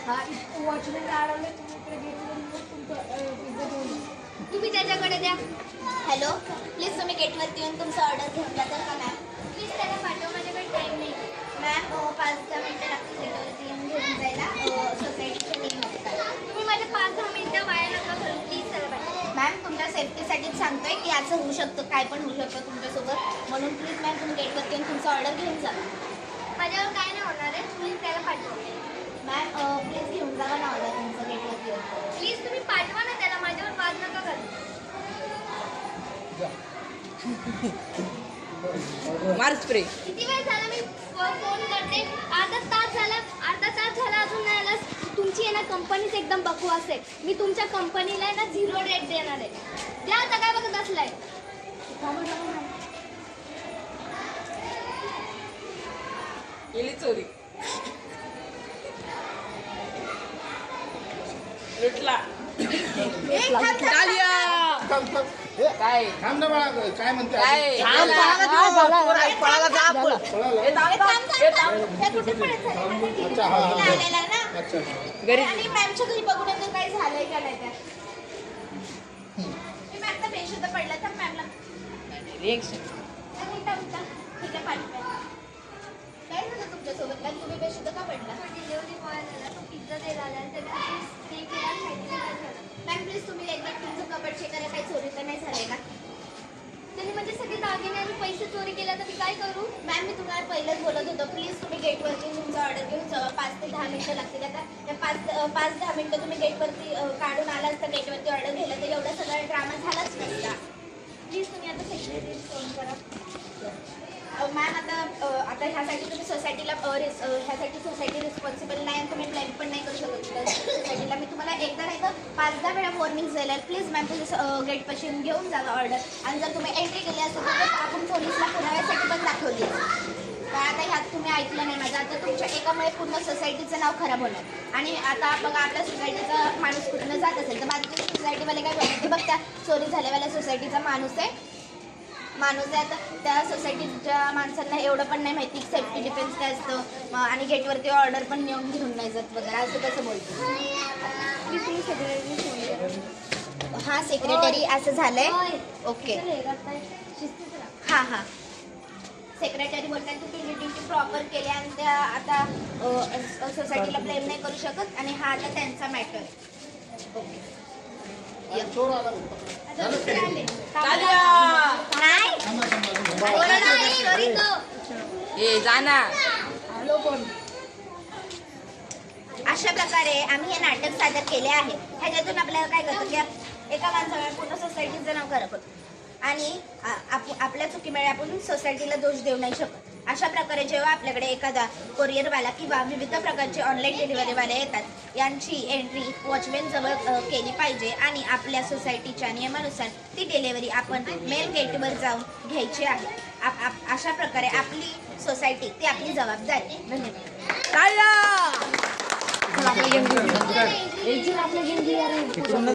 Watchman अडवले तुम्ही त्याच्याकडे द्या. हॅलो, प्लीज तुम्ही गेटवरती येऊन तुमचा ऑर्डर घेऊन जाता का मॅम? प्लीज त्याला पाठवा, माझ्याकडे टाईम नाही. मॅम 5-10 मिनिटं लागतील गेटवरती येऊन घेऊन जायला. सोसायटीच्या टीम असतात. तुम्ही माझे 5-10 मिनिटं वाया नका करू. प्लीज त्याला पाठवा. मॅम तुमच्या सेफ्टीसाठीच सांगतोय की असं होऊ शकतं, काय पण होऊ शकतं तुमच्यासोबत, म्हणून प्लीज मॅम तुम्ही गेटवरती येऊन तुमचा ऑर्डर घेऊन जा. माझ्यावर काय नाही होणार आहे, प्लीज त्याला पाठवा. मॅम प्लीज घेऊन जावा ना ऑर्डर तुमचं गेटवरती येऊन. प्लीज तुम्ही पाठवा ना त्याला, माझ्यावर वाद नका करू. मार स्प्रे. किती वेळ झाला मी फोन करते, अर्धा तास झाला अजून नाही आलास. तुमची आहे ना कंपनीच एकदम बकवास आहे. मी तुमच्या कंपनीला आहे ना 0 रेट देणार आहे. द्या आता, काय बघत असलाय. केली चोरी. लुटला. काय थांब ना बाळा, काय म्हणते काय पळाला जा आपण. अच्छा हा आलेला ना अच्छा घरी आणि मॅमच्या घरी बघून आता काय झालंय का नाही त्या. मी मॅमचा बेशुद्ध पडला तर मॅमला रिएक्शन. ठीक आहे पाठवा. काय झालं तुमच्यासोबत, काय तुम्ही बेशुद्ध का पडला? डिलिव्हरी बॉय झाला, तो पिझ्झा द्यायला आला आणि त्याने ते केला खायचं काय झालं. मॅम प्लीज तुम्ही एकदा तुमचं कबड चेक करा, काही चोरी तर नाही झालंय ना. त्यांनी म्हणजे सगळे दागिने आणि पैसे चोरी केला तर मी काय करू? मॅम मी तुम्हाला पहिलेच बोलत होतो, प्लीज तुम्ही गेटवरती तुमचा ऑर्डर घेऊन जावा. 5 ते 10 मिनिटं लागतील. आता त्या 5-10 मिनिटं तुम्ही गेटवरती काढून आला असता, गेटवरती ऑर्डर घेतलं तर एवढा सगळा ड्रामा झालाच नसता. प्लीज तुम्ही आता सेक्रेटरी फोन करा. मॅम आता ह्यासाठी तुम्ही सोसायटीला ह्यासाठी सोसायटी रिस्पॉन्सिबल नाही आणि तुम्ही ब्लेम पण नाही करू शकत सोसायटीला. मी तुम्हाला एकदा नाही तर 5-10 वेळा वॉर्निंग जाईल. प्लीज मॅम तुम्ही गेटपासून घेऊन जावा ऑर्डर. आणि जर तुम्ही एंट्री केली असेल तर आपण पोलिसला पुराव्यासाठी पण दाखवली. तर आता ह्यात तुम्ही ऐकलं नाही माझं. आता तुमच्या एकामुळे पूर्ण सोसायटीचं नाव खराब होणार. आणि आता बघा आपल्या सोसायटीचा माणूस कुठनं जात असेल तर बाजूच्या सोसायटीवाले काय बोलतात ते बघ, त्या चोरी झाल्यावाल्या सोसायटीचा माणूस आहे. आता त्या सोसायटीच्या माणसांना एवढं पण नाही माहिती सेफ्टी डिफेन्स काय असतं आणि गेटवरती ऑर्डर पण नेऊन घेऊन नाही जात वगैरे, असं कसं बोलतो. हां सेक्रेटरी असं झालंय. ओके हां हां सेक्रेटरी बोलतात तुम्ही ड्युटी प्रॉपर केली आणि त्या आता सोसायटीला ब्लेम नाही करू शकत आणि हा आता त्यांचा मॅटर. ओके चोर आला जाना. अशा प्रकारे आम्ही हे नाटक सादर केले आहे. ह्याच्यातून आपल्याला काय करतो की एका माणसामुळे पूर्ण सोसायटीचं नाव खराब होतं आणि आपल्या चुकीमुळे आपण सोसायटीला दोष देऊ नाही शकत. अशा प्रकारे जेव्हा आपल्याकडे एखादा कोरिअरवाला किंवा विविध प्रकारचे ऑनलाईन डिलिव्हरीवाले येतात यांची एंट्री वॉचमॅन जवळ केली पाहिजे आणि आपल्या सोसायटीच्या नियमानुसार ती डिलिव्हरी आपण मेन गेटवर जाऊन घ्यायची आहे. अशा प्रकारे आपली सोसायटी ती आपली जबाबदारी. धन्यवाद.